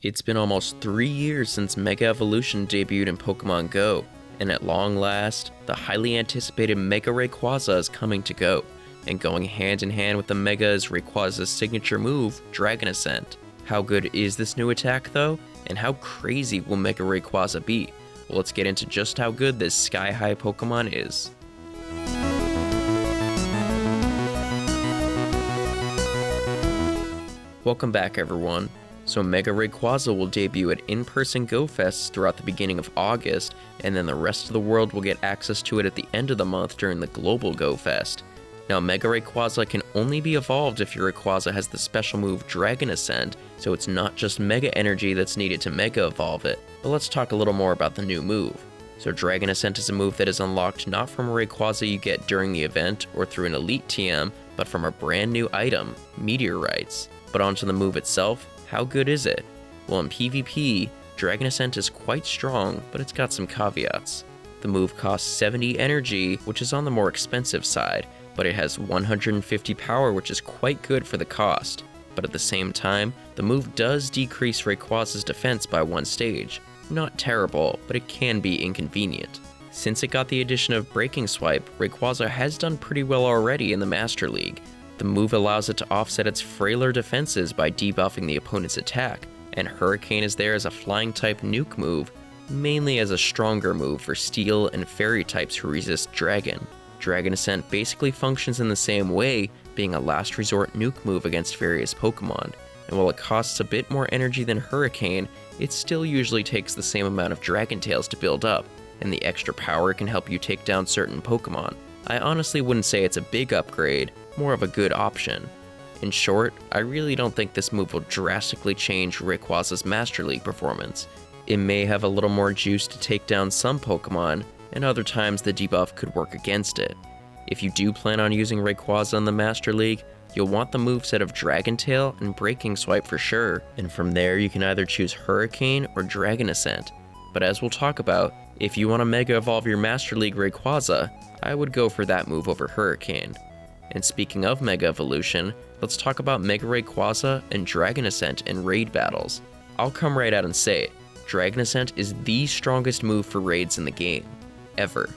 It's been almost 3 years since Mega Evolution debuted in Pokemon Go, and at long last, the highly anticipated Mega Rayquaza is coming to Go, and going hand in hand with the Mega is Rayquaza's signature move, Dragon Ascent. How good is this new attack though, and how crazy will Mega Rayquaza be? Well, let's get into just how good this sky-high Pokemon is. Welcome back everyone. So Mega Rayquaza will debut at in-person Go Fests throughout the beginning of August, and then the rest of the world will get access to it at the end of the month during the Global Go Fest. Now Mega Rayquaza can only be evolved if your Rayquaza has the special move Dragon Ascent, so it's not just Mega Energy that's needed to Mega Evolve it. But let's talk a little more about the new move. So Dragon Ascent is a move that is unlocked not from a Rayquaza you get during the event or through an Elite TM, but from a brand new item, Meteorites. But onto the move itself, how good is it? Well, in PvP, Dragon Ascent is quite strong, but it's got some caveats. The move costs 70 energy, which is on the more expensive side, but it has 150 power, which is quite good for the cost. But at the same time, the move does decrease Rayquaza's defense by 1 stage. Not terrible, but it can be inconvenient. Since it got the addition of Breaking Swipe, Rayquaza has done pretty well already in the Master League. The move allows it to offset its frailer defenses by debuffing the opponent's attack, and Hurricane is there as a flying-type nuke move, mainly as a stronger move for Steel and Fairy types who resist Dragon. Dragon Ascent basically functions in the same way, being a last resort nuke move against various Pokemon, and while it costs a bit more energy than Hurricane, it still usually takes the same amount of Dragon Tails to build up, and the extra power can help you take down certain Pokemon. I honestly wouldn't say it's a big upgrade, more of a good option. In short, I really don't think this move will drastically change Rayquaza's Master League performance. It may have a little more juice to take down some Pokemon, and other times the debuff could work against it. If you do plan on using Rayquaza in the Master League, you'll want the moveset of Dragon Tail and Breaking Swipe for sure, and from there you can either choose Hurricane or Dragon Ascent. But as we'll talk about, if you want to Mega Evolve your Master League Rayquaza, I would go for that move over Hurricane. And speaking of Mega Evolution, let's talk about Mega Rayquaza and Dragon Ascent in raid battles. I'll come right out and say it, Dragon Ascent is the strongest move for raids in the game, ever.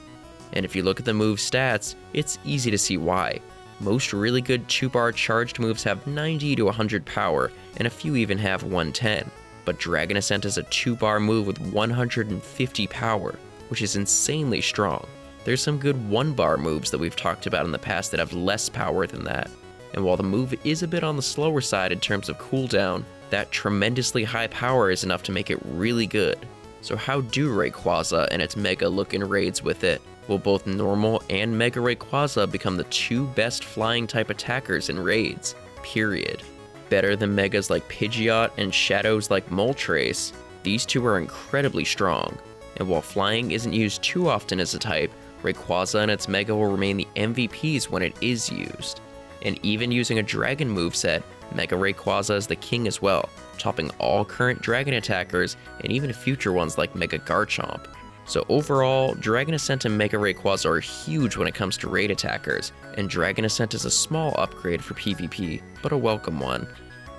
And if you look at the move stats, it's easy to see why. Most really good 2-bar charged moves have 90 to 100 power, and a few even have 110. But Dragon Ascent is a 2-bar move with 150 power, which is insanely strong. There's some good 1-bar moves that we've talked about in the past that have less power than that. And while the move is a bit on the slower side in terms of cooldown, that tremendously high power is enough to make it really good. So how do Rayquaza and its Mega look in raids with it? Will both normal and Mega Rayquaza become the 2 best flying type attackers in raids? Period. Better than Megas like Pidgeot and Shadows like Moltres, these 2 are incredibly strong. And while flying isn't used too often as a type, Rayquaza and its Mega will remain the MVPs when it is used. And even using a Dragon moveset, Mega Rayquaza is the king as well, topping all current Dragon attackers and even future ones like Mega Garchomp. So overall, Dragon Ascent and Mega Rayquaza are huge when it comes to raid attackers, and Dragon Ascent is a small upgrade for PvP, but a welcome one.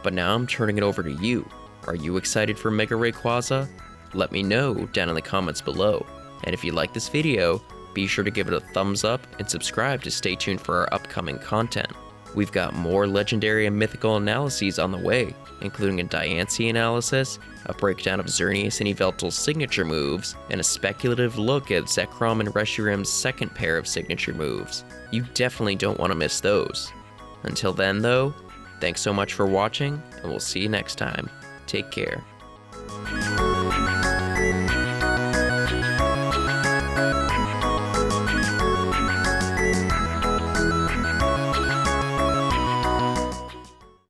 But now I'm turning it over to you. Are you excited for Mega Rayquaza? Let me know down in the comments below. And if you like this video, be sure to give it a thumbs up and subscribe to stay tuned for our upcoming content. We've got more legendary and mythical analyses on the way, including a Diancie analysis, a breakdown of Xerneas and Yveltal's signature moves, and a speculative look at Zekrom and Reshiram's second pair of signature moves. You definitely don't want to miss those. Until then though, thanks so much for watching, and we'll see you next time. Take care.